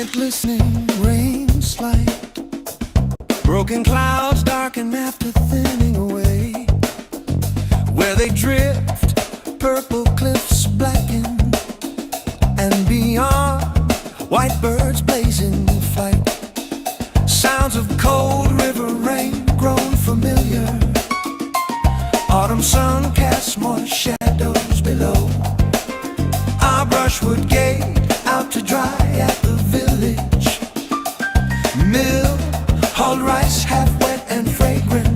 Giant listening rain slide, broken clouds darken after thinning away. Where they drift, purple cliffs blacken, and beyond, white birds blazing flight. Sounds of cold river rain grown familiar. Autumn sun casts more shadows below. Our brushwood gate out to dry at the village mill. Hulled rice half wet and fragrant.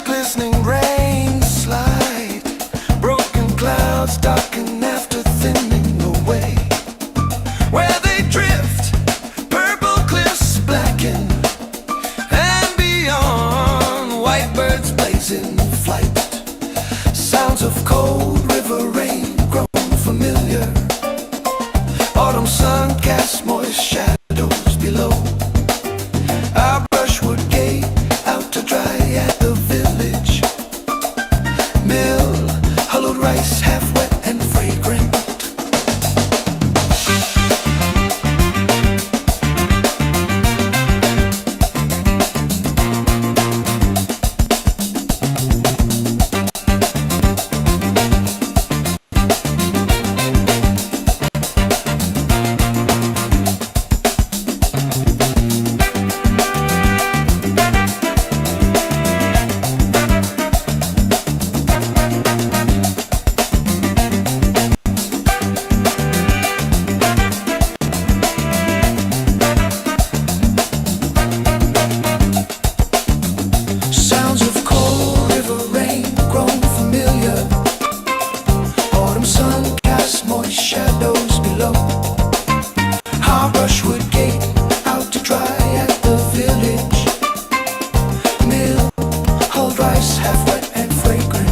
Glistening rain slide, broken clouds darken after thinning away. Where they drift, purple cliffs blacken, and beyond, white birds blazing flight. Sounds of cold river rain grown familiar. Autumn sun casts moist shadows below. Our brushwood gate out to dry at the village mill. Hollowed rice half wet and fragrant. Shadows below. Our brushwood gate out to dry at the village mill. Hulled rice half wet and fragrant.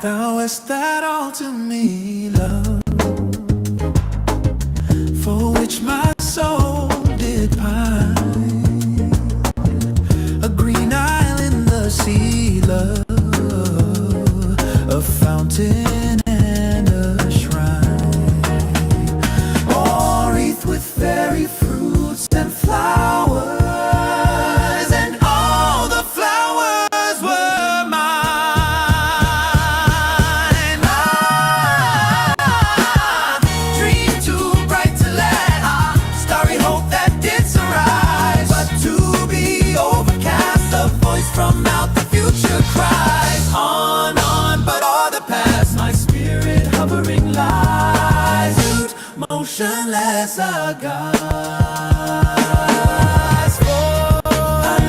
Thou hast that all to me, love, for which my soul did pine. A green isle in the sea, love, a fountain and a shrine, all wreathed with fairy fruits and flowers. From out the future cries on, but all the past, my spirit hovering lies, motionless, a god.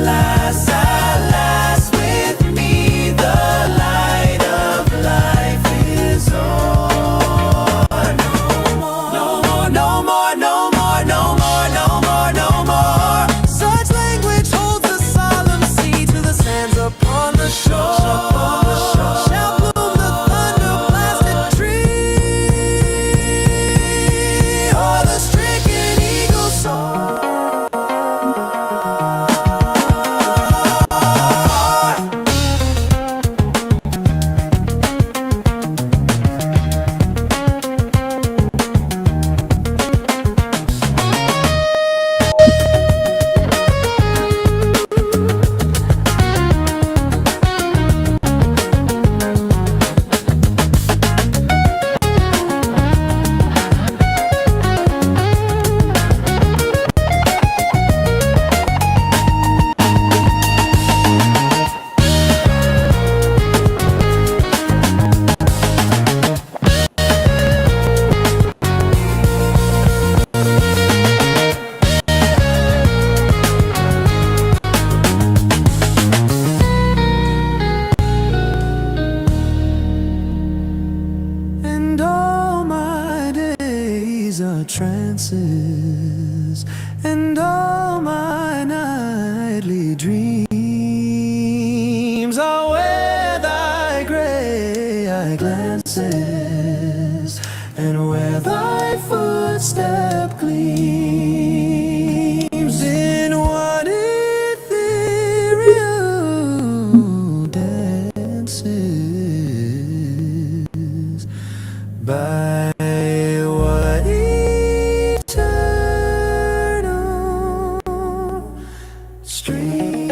alas, alas, with me the light of life is on. No more, no more, no more, no more, no more, no more. Such language holds a solemn sea to the sands upon the shore. Shall bloom the thunder-blasted tree, or the stricken eagle soar. And all my days are trances, and all my nightly dreams are where thy grey eye glances, and where thy footstep gleams in what ethereal dances by what eternal stream.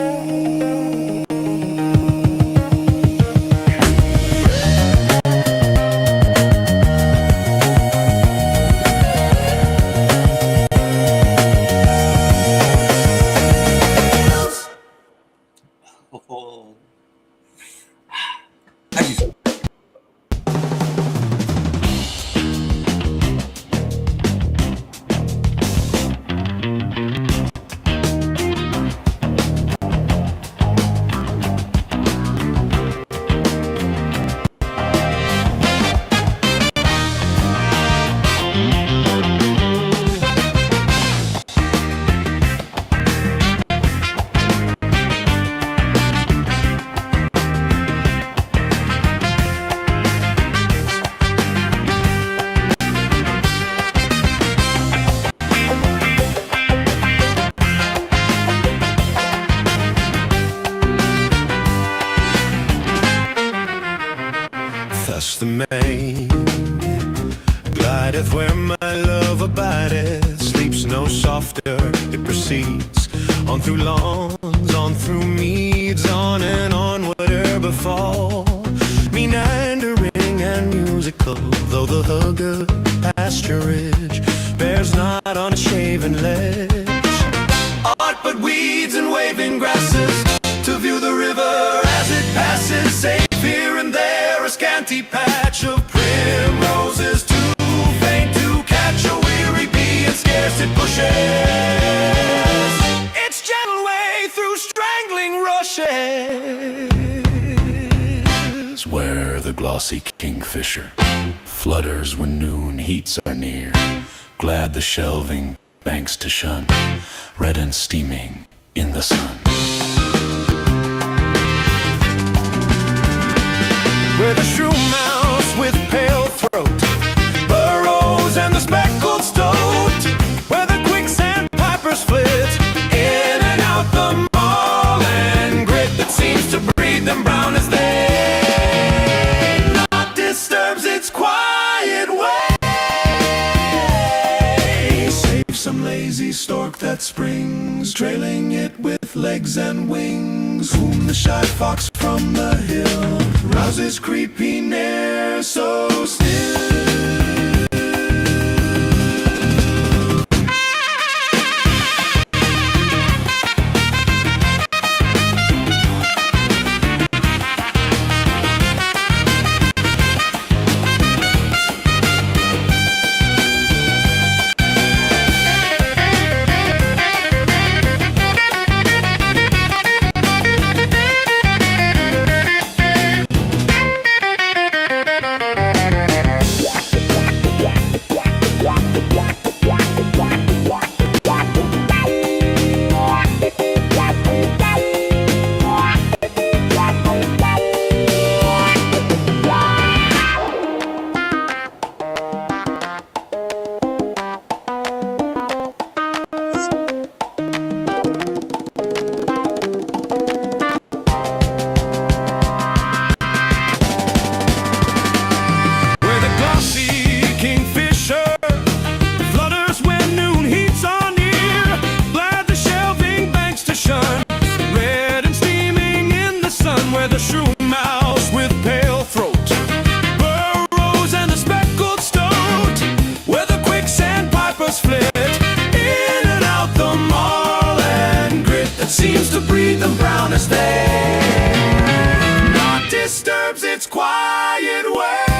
Oh. Aquí. Thus the maid glideth where my love abideth, sleeps no softer, it proceeds on through lawns, on through meads, on and on, whatever befall. Meandering and musical, though the hugged pasturage bears not on a shaven ledge aught but weeds and waving grasses, to view the river as it passes, safe here and there a scanty patch of primroses, too faint to catch a weary bee, and scarce it pushes its gentle way through strangling rushes, where the glossy kingfisher flutters when noon heats are near, glad the shelving banks to shun, red and steaming in the sun. Where the shrew mouse with pale throat burrows, and the speckled stoat, where the quicksand pipers flit in and out the maul and grit that seems to breed them brown as they, not disturbs its quiet way, save some lazy stork that springs, trailing it with legs and wings, whom the shy fox from the hill rouses creeping near so still. quiet way.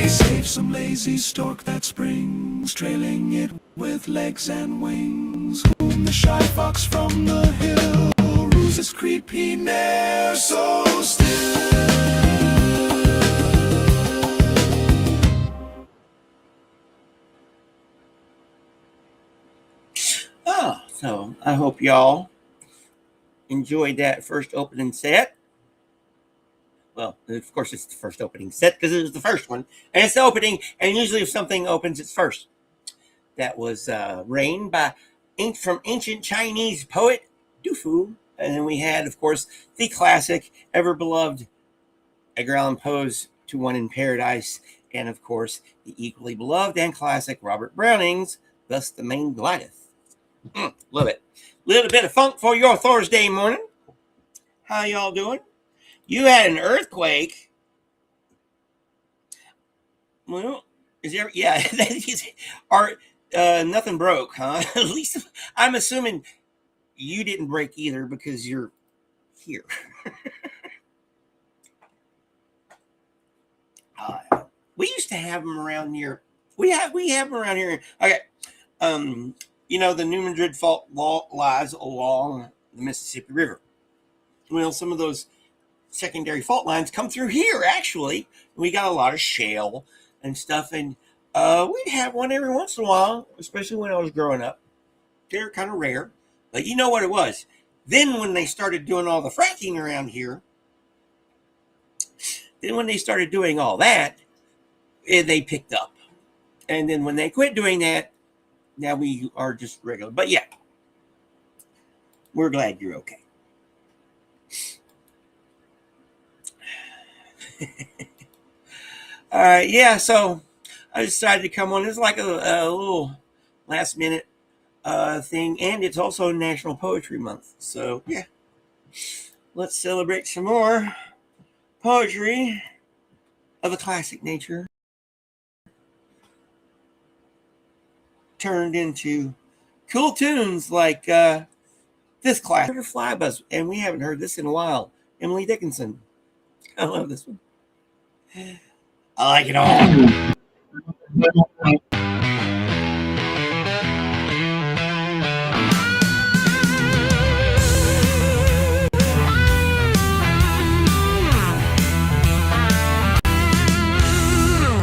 Save some lazy stork that springs, trailing it with legs and wings. Whom the shy fox from the hill rules his creepy ne'er so still. Oh, so I hope y'all enjoyed that first opening set. Well, of course, it's the first opening set because it was the first one. And it's the opening, and usually if something opens, it's first. That was Rain from ancient Chinese poet Du Fu. And then we had, of course, the classic, ever-beloved Edgar Allan Poe's To One in Paradise. And, of course, the equally beloved and classic Robert Browning's Thus the Main Glideth. Love it. Little bit of funk for your Thursday morning. How y'all doing? You had an earthquake. Well, is there? Yeah, nothing broke, huh? At least I'm assuming you didn't break either because you're here. We used to have them around here. We have them around here. Okay. You know, the New Madrid Fault lies along the Mississippi River. Well, some of those secondary fault lines come through here, actually. We got a lot of shale and stuff, and we'd have one every once in a while, especially when I was growing up. They're kind of rare, but you know what it was. Then when they started doing all the fracking around here, then when they started doing all that, they picked up. And then when they quit doing that, now we are just regular. But yeah, we're glad you're okay. All right, yeah, so I decided to come on. It's like a little last minute thing, and it's also National Poetry Month. So yeah, let's celebrate some more poetry of a classic nature turned into cool tunes like this classic Flybuzz, and we haven't heard this in a while. Emily Dickinson. I love this one. I like it all.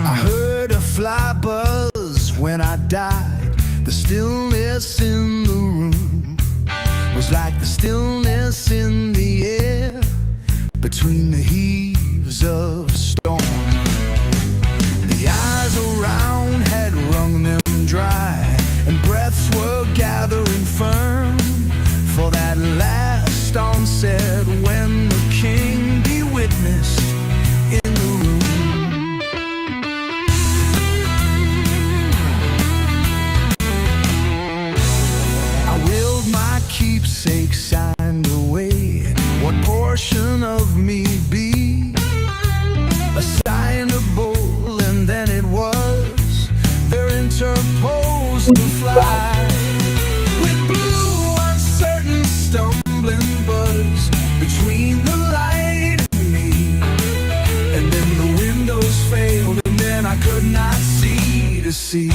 I heard a fly buzz when I died. The stillness in the room was like the stillness in the air between the heaves of storm. The eyes around had wrung them dry, and breaths were gathering firm for that last onset when the king be witnessed in the room. I willed my keepsake signed away. What portion of me be assignable? And then it was there interposed to fly with blue uncertain stumbling buzz between the light and me. And then the windows failed, and then I could not see to see.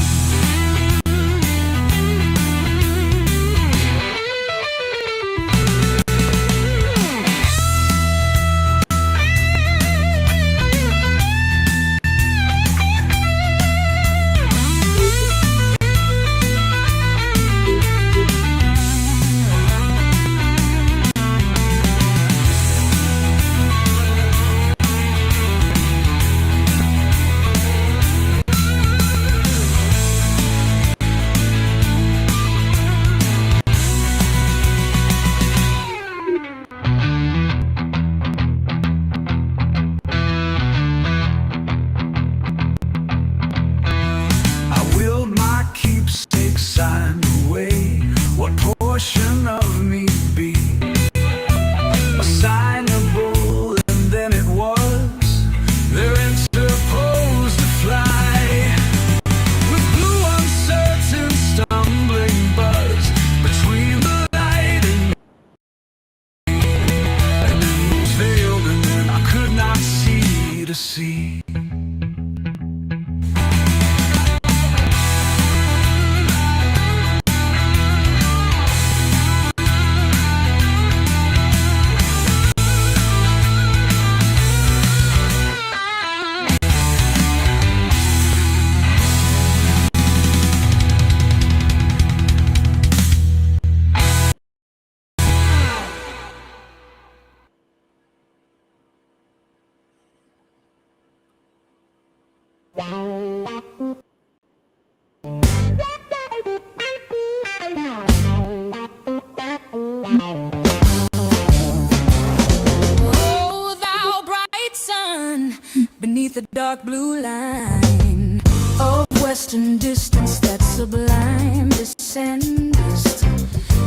dark blue line of western distance that's sublime, descendist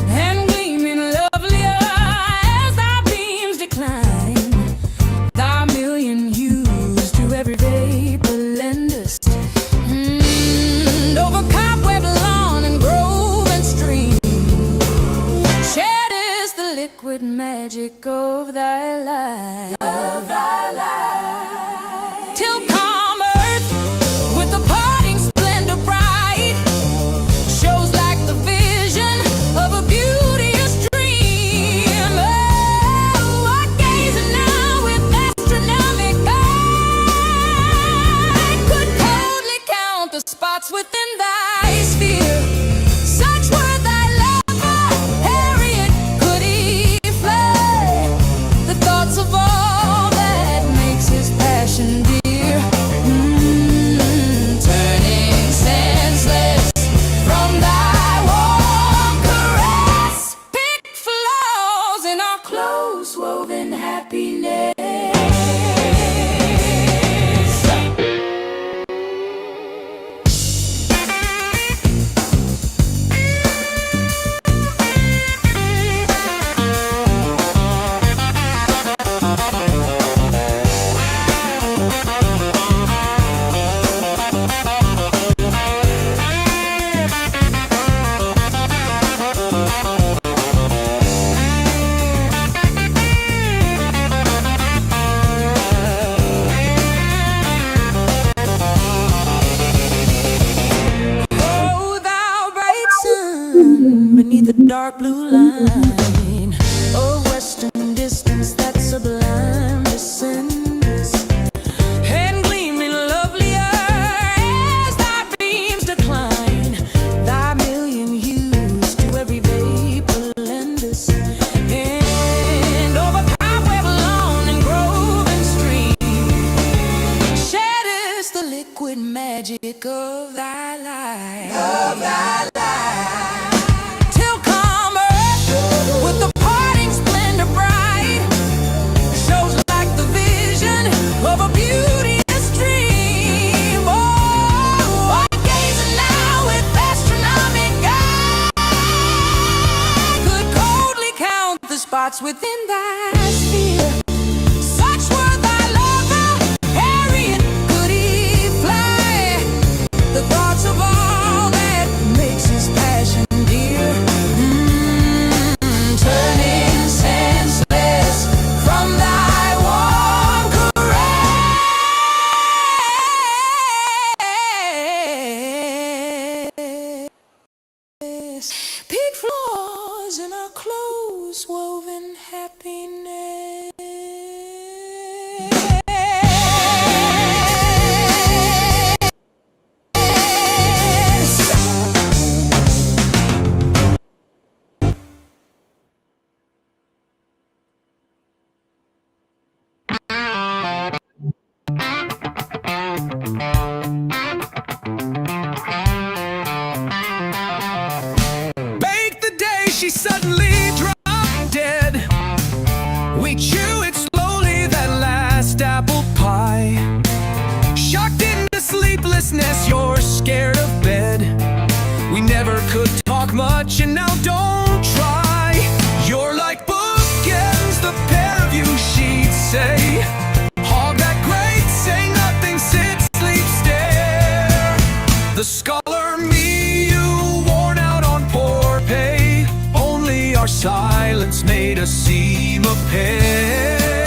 and gleaming lovelier as thy beams decline. Thy million hues to every vapor lendest, over cobweb lawn and grove and stream. Shed is the liquid magic of thy life. Till calm earth with the parting splendor bright shows like the vision of a beauteous dream. Oh, I gaze now with astronomic eye, could coldly count the spots within thy sphere. Such were thy lover, Harriet, could he fly the thoughts of all that makes his passion dear. Turning senseless from thy warm caress, pick flaws in our close woven happiness. Oh, thou bright sun beneath the dark blue line, oh, western distance that's sublime, descends and gleaming lovelier as thy beams decline. Thy million hues to every vapor lendest, and over cobweb lawn and grove and stream. Shed is the liquid magic of thy life. Till calm earth with the parting splendor bright shows like the vision of a beauteous dream. Oh, I gaze now with astronomic eye, could coldly count the spots within thy sphere. Such were thy lover, Harriet, could he fly the thoughts of all that makes his passion dear. Turning senseless from thy warm caress, pick flaws in our close woven happiness. Make the day she suddenly dropped dead. We chew it slowly, that last apple pie. Shocked into sleeplessness, you're scared of bed. We never could talk much, and now don't try. You're like bookends, the pair of you, she'd say. Hog that great, say nothing, sit, sleep, stare. The scholar me, you worn out on poor pay. Only our silence made us seem a pair.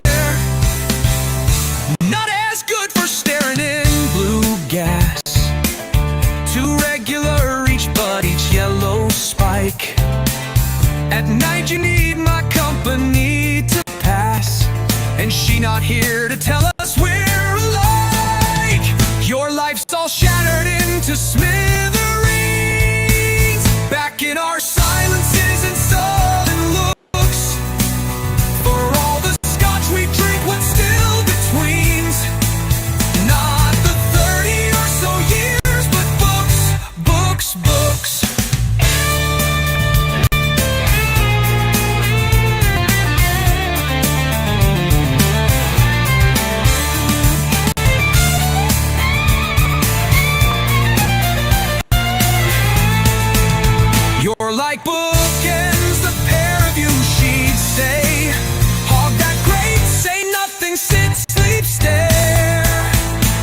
Not as good for staring in blue gas. Too regular each, but each yellow spike. At night you need my company to pass, and she not here to tell us we're alike. Your life's all shattered into smithereens. Back in our silences and sullen looks. For all the scotch we drink, what's still betweens? Not the 30 or so years, but books, books, books. You're like bookends, the pair of you, she'd say. Hog that great, say nothing, sit, sleep, stare.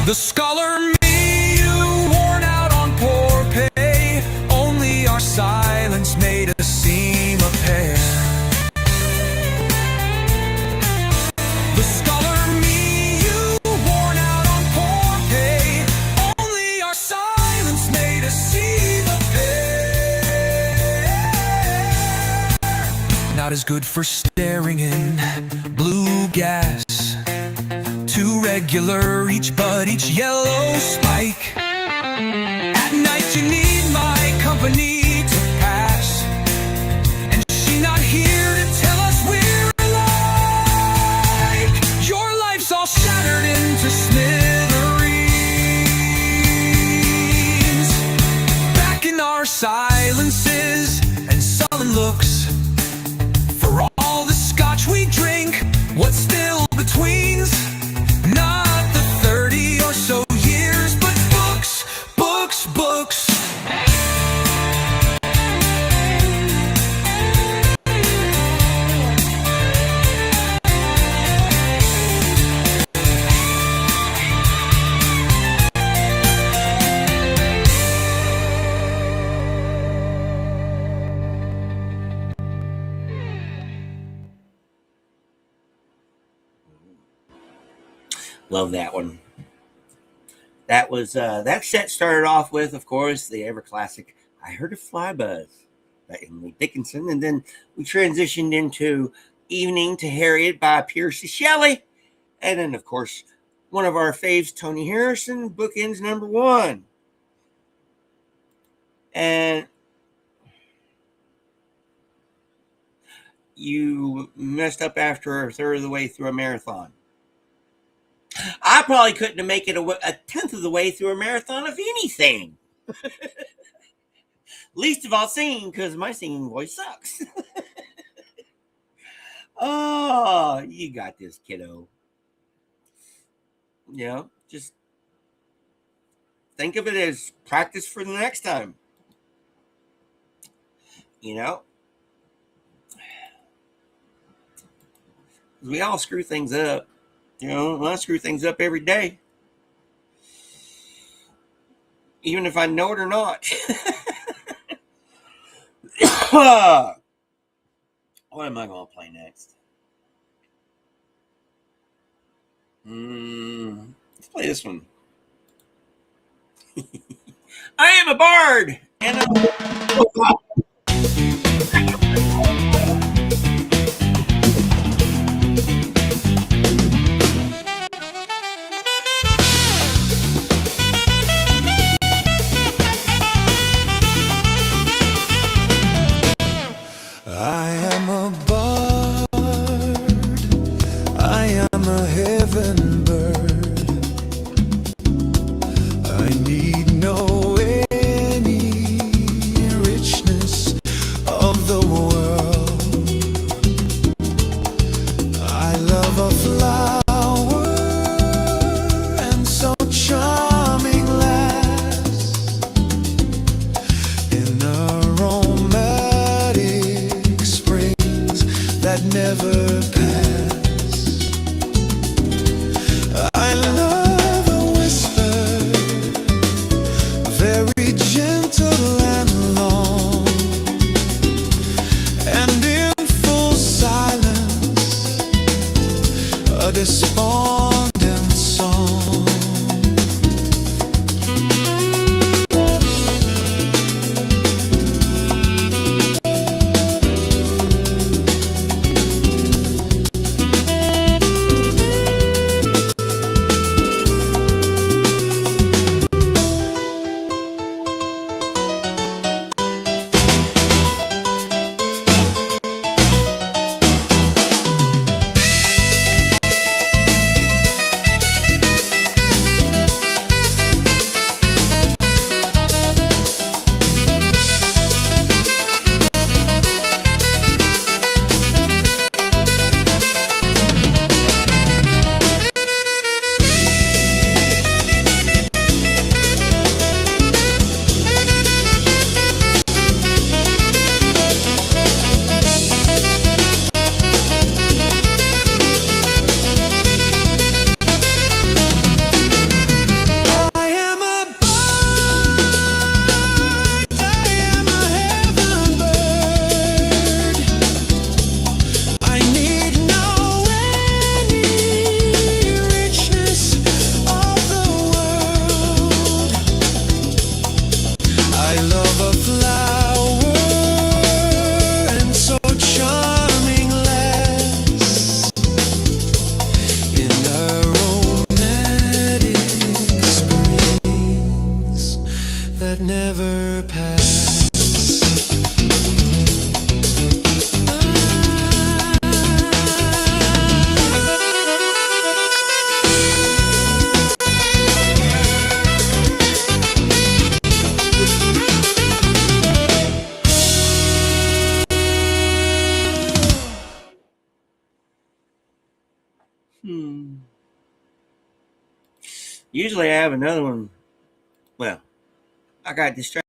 The scholar me, you worn out on poor pay. Only our silence made us seem a pair. The scholar me, you worn out on poor pay. Only our silence made us seem a pair. Not as good for staring in blue gas. Too regular, each bud, each yellow spike. At night you need my company to pass, and she not here to tell us we're alike. Your life's all shattered into smithereens. Back in our silences and sullen looks. For all the scotch we drink, what's still between's? Not the 30 or so years, but books, books, books. Love that one. That was that set started off with, of course, the ever classic "I Heard a Fly Buzz" by Emily Dickinson, and then we transitioned into "Evening to Harriet" by Percy Shelley, and then, of course, one of our faves, Tony Harrison, Bookends #1. And you messed up after a third of the way through a marathon. I probably couldn't make it a tenth of the way through a marathon of anything. Least of all singing, because my singing voice sucks. Oh, you got this, kiddo. You know, just think of it as practice for the next time. You know? We all screw things up. You know, I screw things up every day. Even if I know it or not. What am I going to play next? Let's play this one. I am a bard. And I am a bard, I am a heaven bird. I need no any richness of the world. I love a flower and so charming lass in a romantic springs that never pass. I love a whisper, very gentle and long, and in full silence, a despondent song. Usually I have another one. Well, I got distracted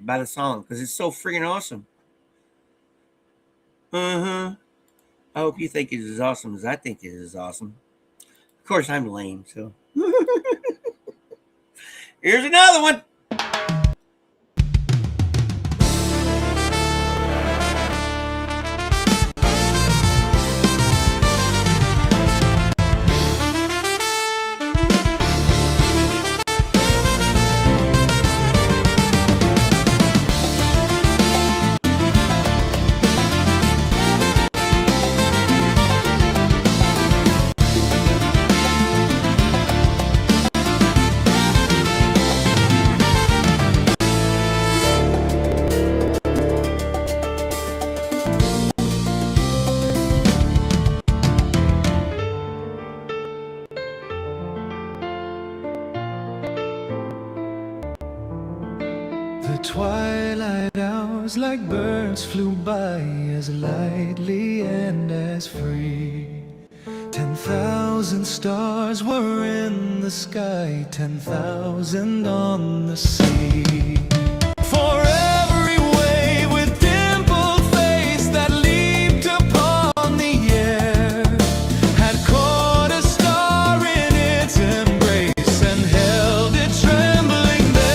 by the song because it's so freaking awesome. I hope you think it is as awesome as I think it is awesome. Of course, I'm lame, so. Here's another one. The twilight hours like birds flew by as lightly and as free. 10,000 stars were in the sky, 10,000 on the sea. For every wave with dimpled face that leaped upon the air had caught a star in its embrace and held it trembling there.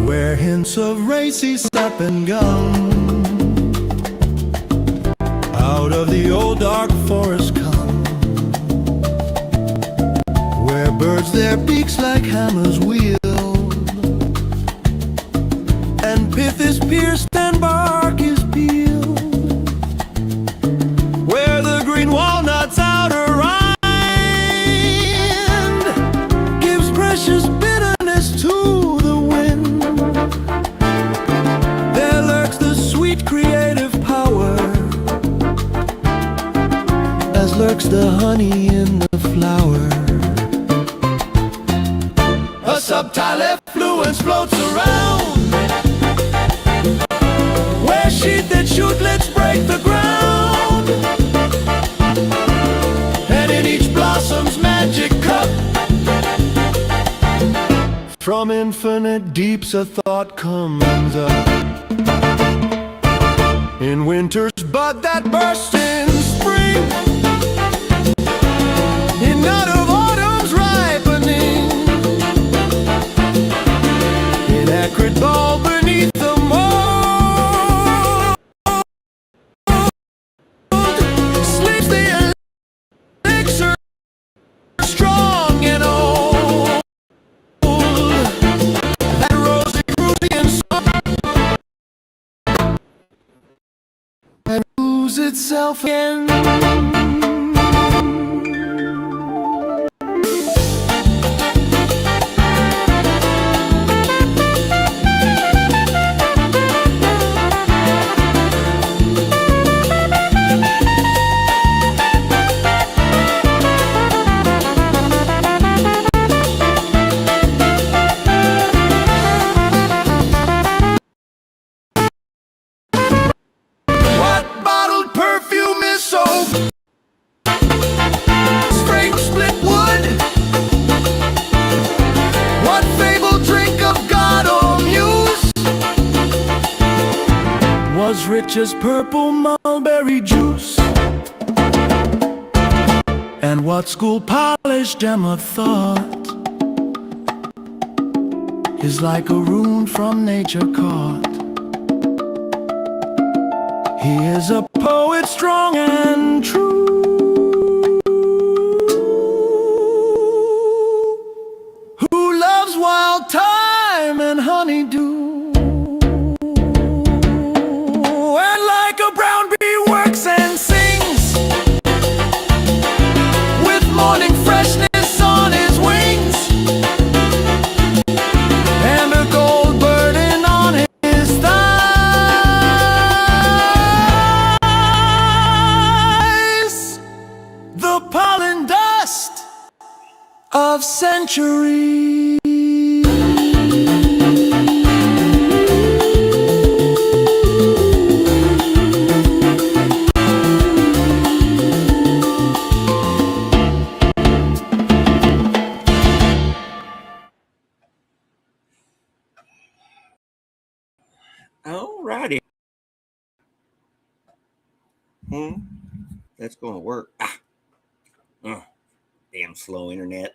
Where hints of racy sap and gum out of the old dark forest come, where birds their beaks like hammers wield, and is pierced and bark is peeled, where the green walnut's outer rind gives precious bitterness to the wind. There lurks the sweet creative power, as lurks the honey in the flower. A subtile effluence floats around, where sheath and shootlets break the ground, and in each blossom's magic cup, from infinite deeps a thought comes up. In winter's bud that bursts in spring, in nut of autumn's ripening, in acrid ball beneath the mold, sleeps the elixir strong and old, that rosy Prussian song, and lose itself again. Was rich as purple mulberry juice, and what school-polished Emma thought is like a rune from nature caught. He is a poet strong and true, who loves wild thyme and honeydew. Freshness on his wings, and a gold burden on his thighs, the pollen dust of centuries. Alrighty. That's going to work. Damn slow internet.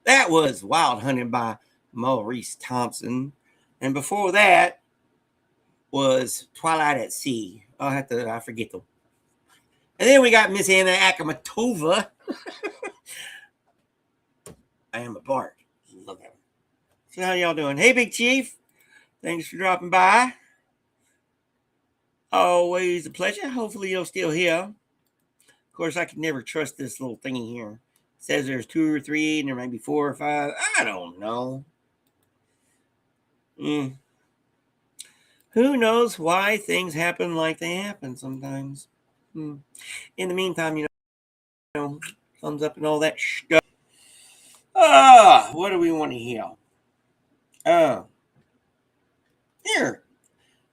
That was Wild Honey by Maurice Thompson. And before that was Twilight at Sea. I forget them. And then we got Miss Anna Akhmatova. I am a Bart. Love that one. So how y'all doing? Hey, Big Chief. Thanks for dropping by. Always a pleasure. Hopefully you're still here. Of course, I can never trust this little thingy here. It says there's 2 or 3, and there might be 4 or 5. I don't know. Who knows why things happen like they happen sometimes. In the meantime, thumbs up and all that stuff. What do we want to hear? Here.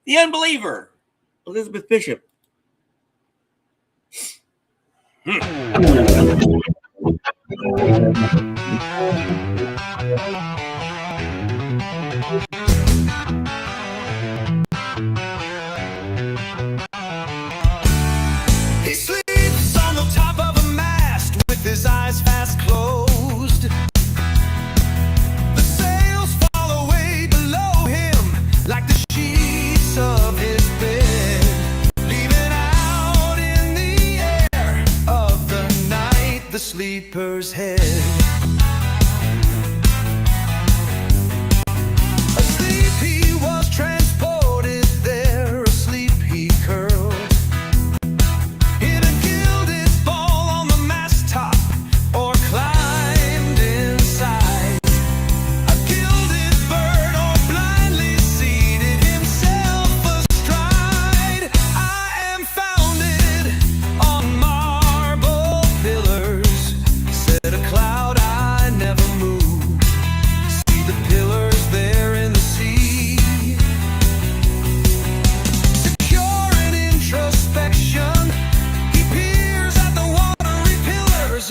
The Unbeliever. Elizabeth Bishop. He sleeps on the top of a mast with his eyes fast closed. The sails fall away below him like the sheets of his bed, leaving out in the air of the night the sleeper's head. Asleep he was transported there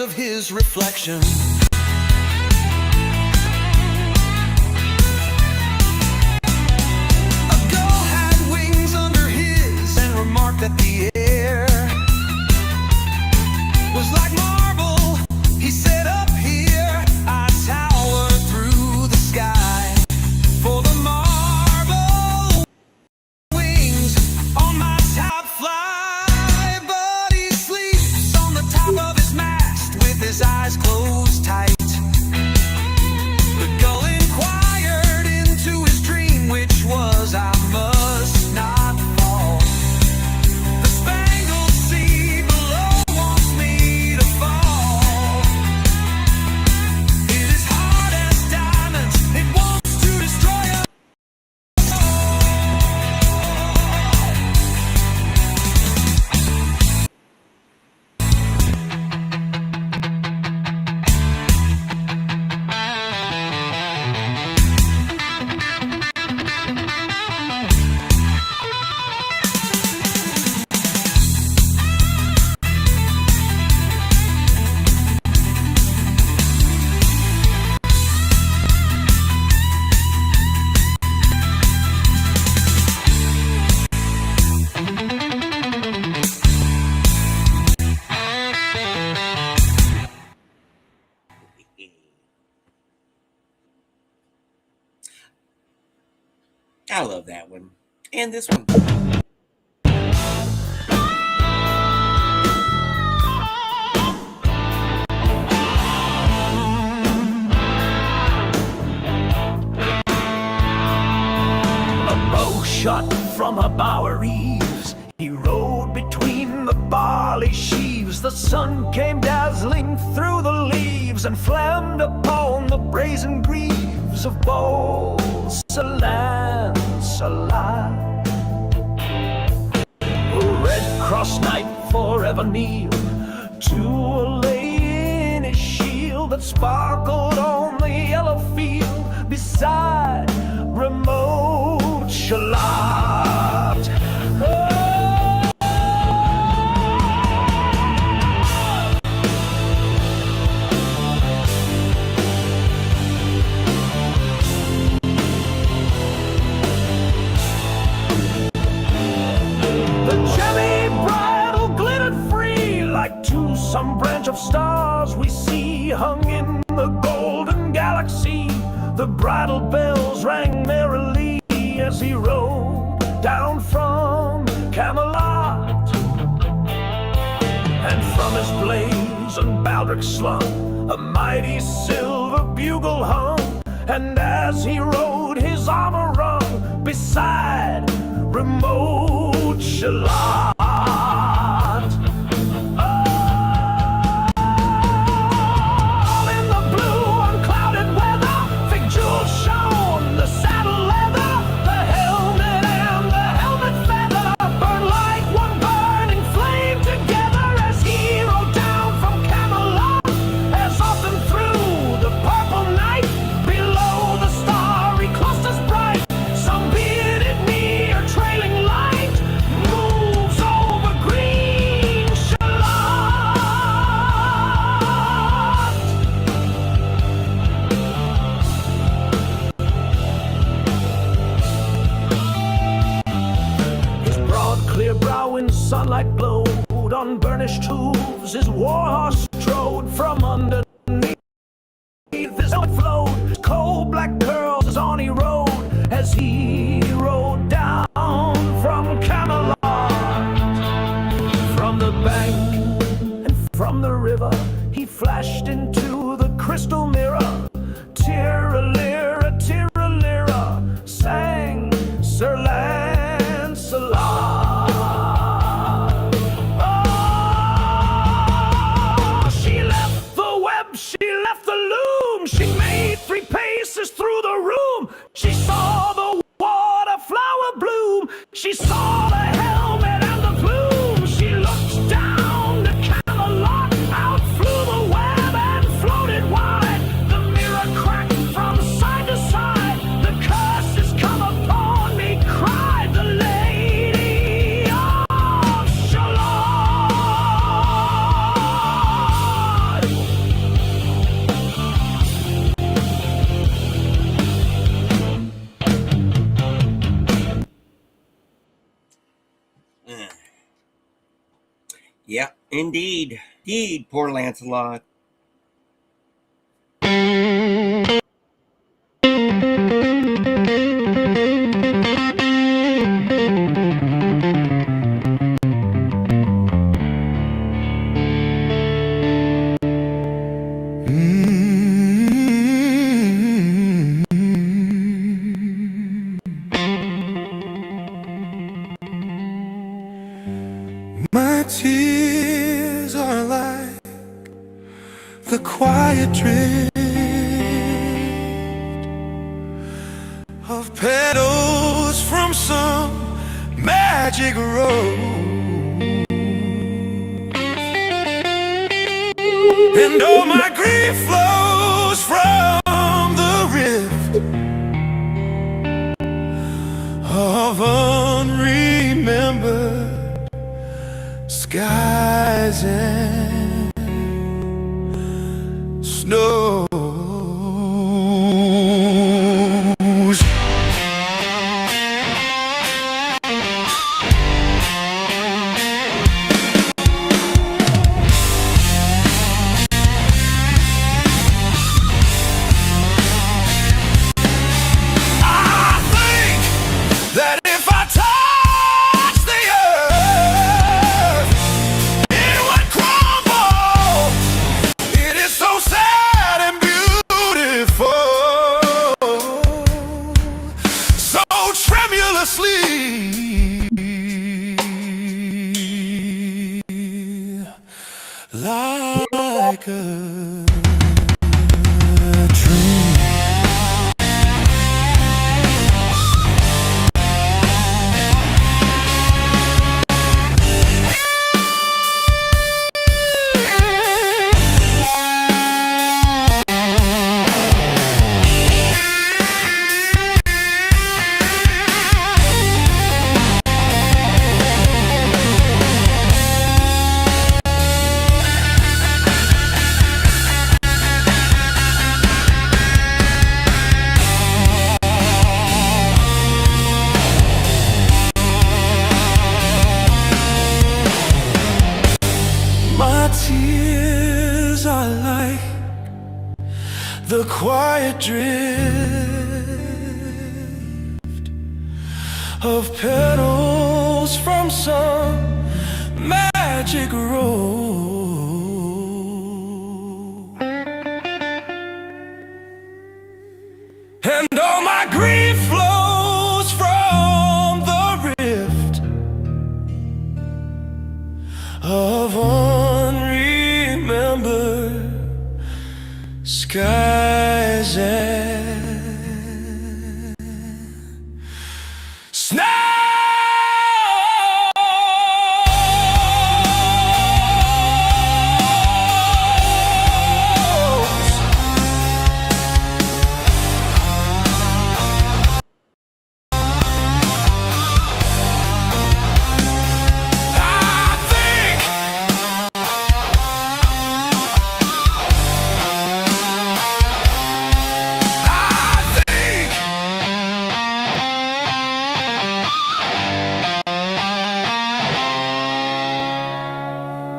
of his reflection. A gull had wings under his and remarked that the air was like marble. He said, up here I tower through the sky, for the marble wings on my top fly. But he sleeps on the top of his mast with his eyes closed tight. The gull inquired into his dream, which was, I must not fall. The spangled sea below wants me to fall. It is hard as diamonds, it wants to destroy us I love that one. And this one. A bow shot from a bower eaves, he rode between the barley sheaves. The sun came dazzling through the leaves and flamed upon the brazen greaves of bold Sir Lancelot. A Red Cross Knight forever kneel to a lay in his shield that sparkled on the yellow field beside remote Shalott. Some branch of stars we see hung in the golden galaxy. The bridal bells rang merrily as he rode down from Camelot. And from his blazon baldric slung a mighty silver bugle hung. And as he rode his armor rung beside remote Shalott. Sunlight glowed on burnished hooves, his warhorse trode from underneath. His helmet flowed, cold black curls as on he rode, as he rode down from Camelot. From the bank and from the river, he flashed into the crystal mirror. Tirra-lira, sang Sir Lancelot. She made 3 paces through the room. She saw the water flower bloom. She saw the helmet and the plume. She looked down to Camelot. Out flew the web and floated wide. The mirror cracked from side Indeed. Indeed, poor Lancelot. My tears are like the quiet drift of petals from some magic rose, and all my grief flows from the rift of unremembered skies and snows. I think that if I touch the earth, it would crumble. It is so sad and beautiful, so tremulously, like a dream. My tears are like the quiet drift of petals from some magic rose, and all my grief flows from the rift of unremembered skies and snows.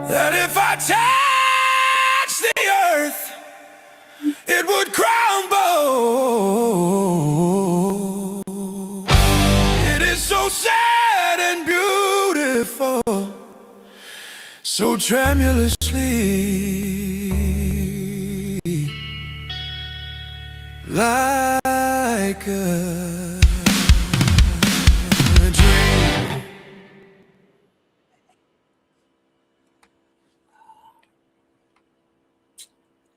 That if I touch the earth, it would crumble. It is so sad and beautiful, so tremulously, like a dream.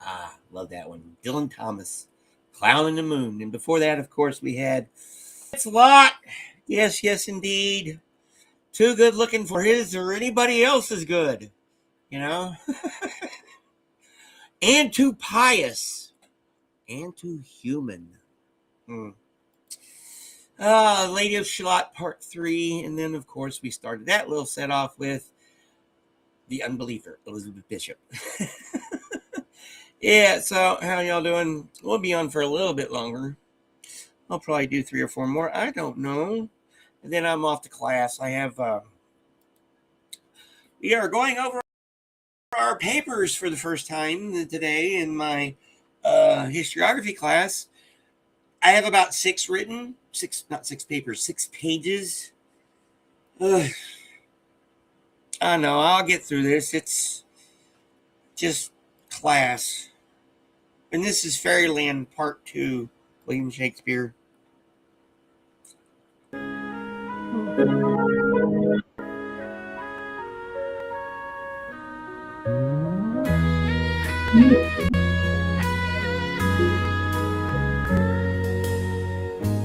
Ah, love that one. Dylan Thomas, Clown in the Moon. And before that, of course, we had It's a Lot. Yes, yes, indeed. Too good looking for his or anybody else's good, you know? And too pious. And too human. Lady of Shalott Part 3. And then, of course, we started that little set off with The Unbeliever, Elizabeth Bishop. Yeah, so how y'all doing? We'll be on for a little bit longer. I'll probably do 3 or 4 more. I don't know. And then I'm off to class. I have, we are going over papers for the first time today in my historiography class. I have about six written, not six papers, 6 pages. Ugh. I know, I'll get through this. It's just class. And this is Fairyland Part 2, William Shakespeare.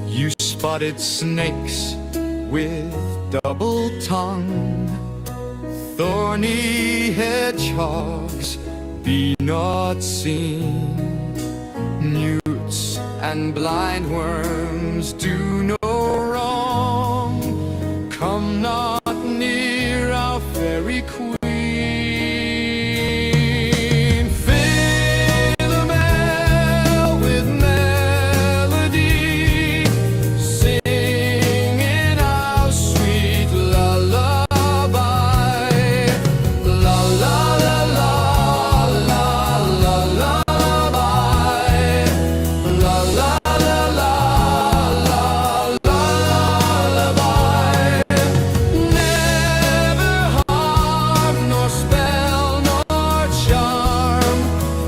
You spotted snakes with double tongue, thorny hedgehogs be not seen, newts and blind worms do no wrong, come not near our fairy queen. Philomel with melody, singing our sweet lullaby. La la la la la la lullaby. La la la la la la lullaby. Never harm nor spell nor charm,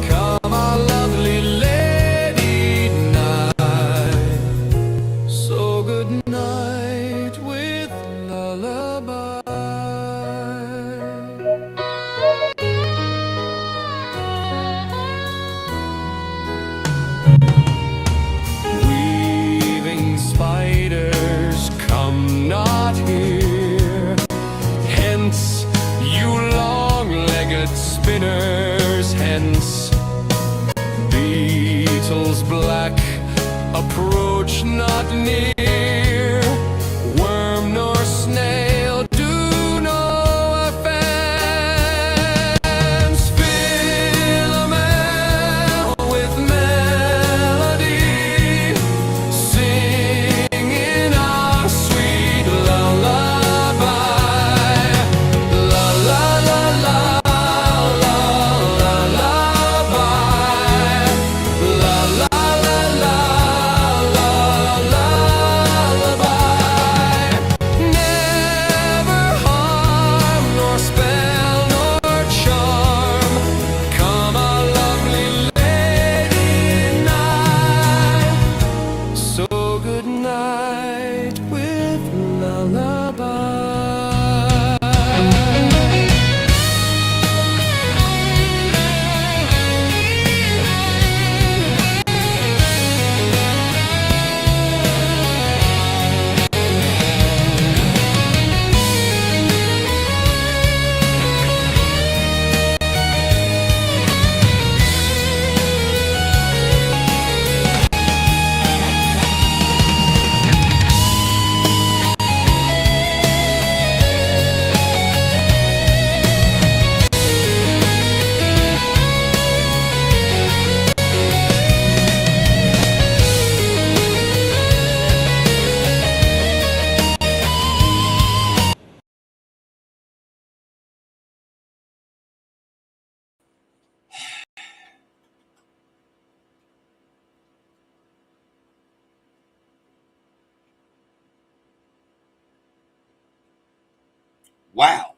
come our lovely lady night. So good night with lullaby. Weaving spiders come not here, hence you long-legged spinners, hence beetles black approach not near, worm nor snail do no offense. Philomel with melody, singing our sweet lullaby. La la la la la lullaby. La la la la la lullaby. Never harm nor spell nor charm, come our lovely lady night. So good night with lullaby. Wow.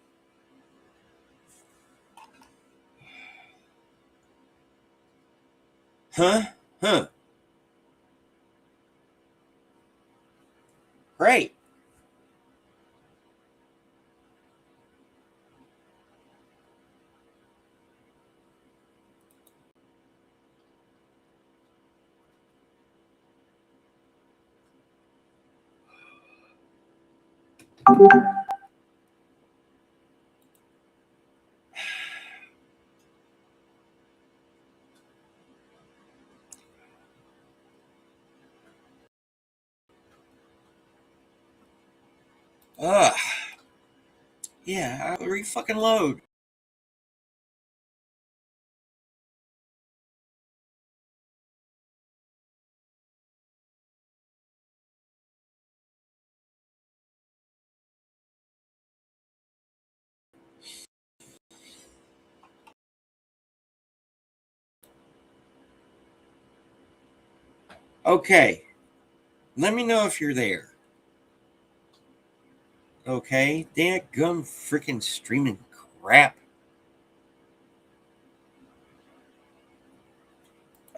Huh? Huh. Great. Ugh. Yeah, I re-fucking load. Okay. Let me know if you're there. Okay. Dadgum freaking streaming crap.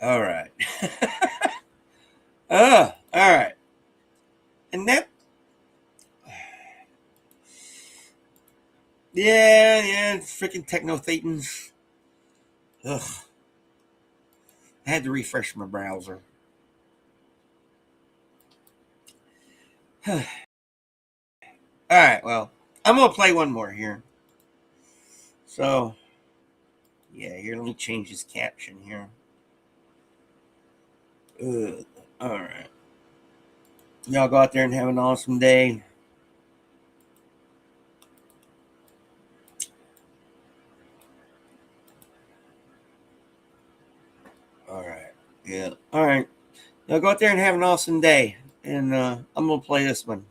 All right. All right. And that. Yeah, freaking techno thetans. Ugh. I had to refresh my browser. All right, well, I'm going to play one more here. So, yeah, here, let me change this caption here. Ugh. All right. Y'all go out there and have an awesome day. All right. Yeah. All right. Y'all go out there and have an awesome day. And I'm going to play this one.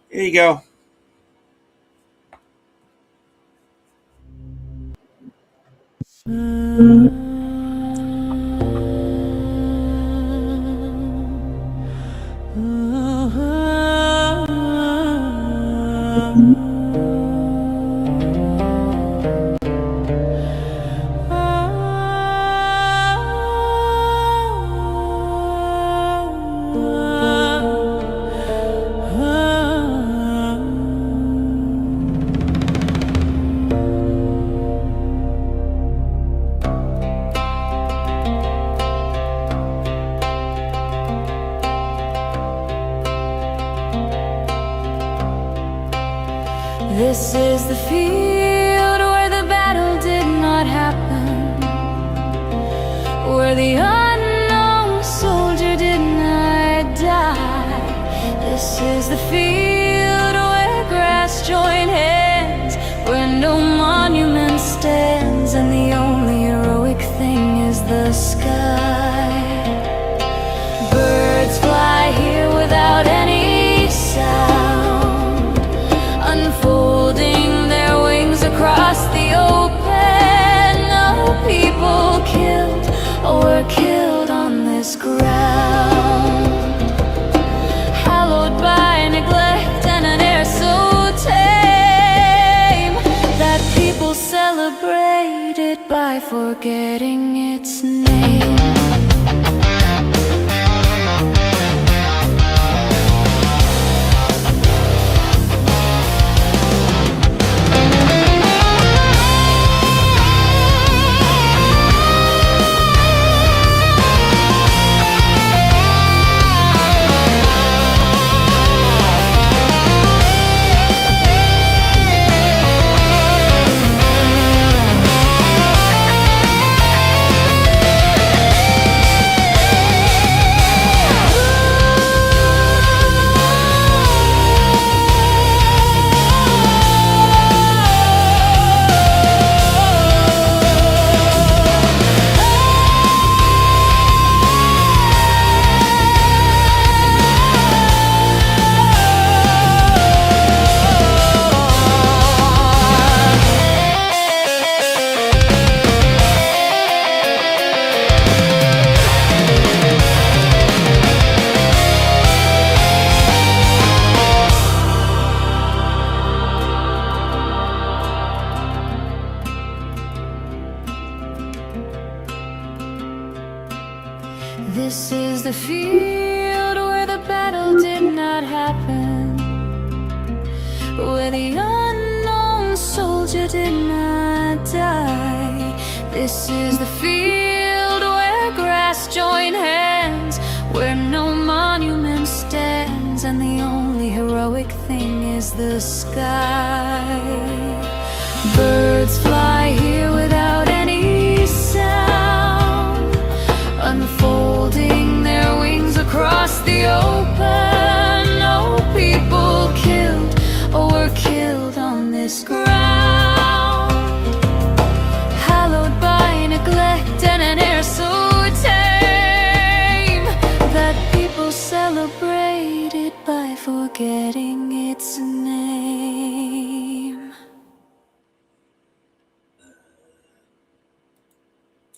Here you go. This is the field where the battle did not happen, where the unknown soldier did not die. This is the field where grass joined hands, where no monument stands, and the only heroic thing is the sky. Birds fly here without any sound, unfolding their wings across the open. No people killed or were killed on this ground, hallowed by neglect and an air so tame that people celebrate it by forgetting its name. This is the field where the battle did not happen, where the unknown soldier did not die. This is the field where grass joined hands, where no monument stands, and the only heroic thing is the sky. Birds fly here without any sound, unfolding their wings across the open. No people killed or were killed on this ground, hallowed by neglect and an air so tame that people celebrate it by forgetting its name.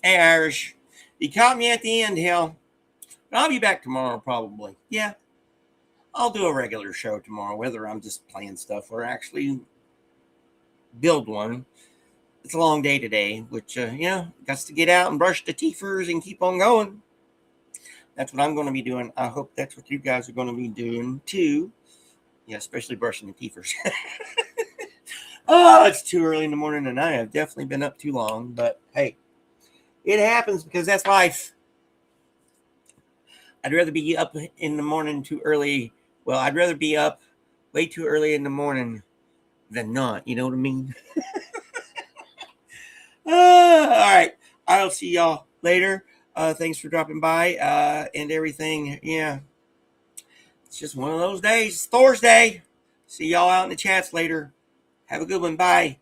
Hey, Irish. You caught me at the end, hell. But I'll be back tomorrow, probably. Yeah. I'll do a regular show tomorrow, whether I'm just playing stuff or actually build one. It's a long day today, which, got to get out and brush the teethers and keep on going. That's what I'm going to be doing. I hope that's what you guys are going to be doing, too. Yeah, especially brushing the teethers. Oh, it's too early in the morning, and I have definitely been up too long. But, hey, it happens because that's life. I'd rather be up in the morning too early. Well, I'd rather be up way too early in the morning than not. You know what I mean? All right. I'll see y'all later. Thanks for dropping by and everything. Yeah. It's just one of those days. It's Thor's Day. See y'all out in the chats later. Have a good one. Bye.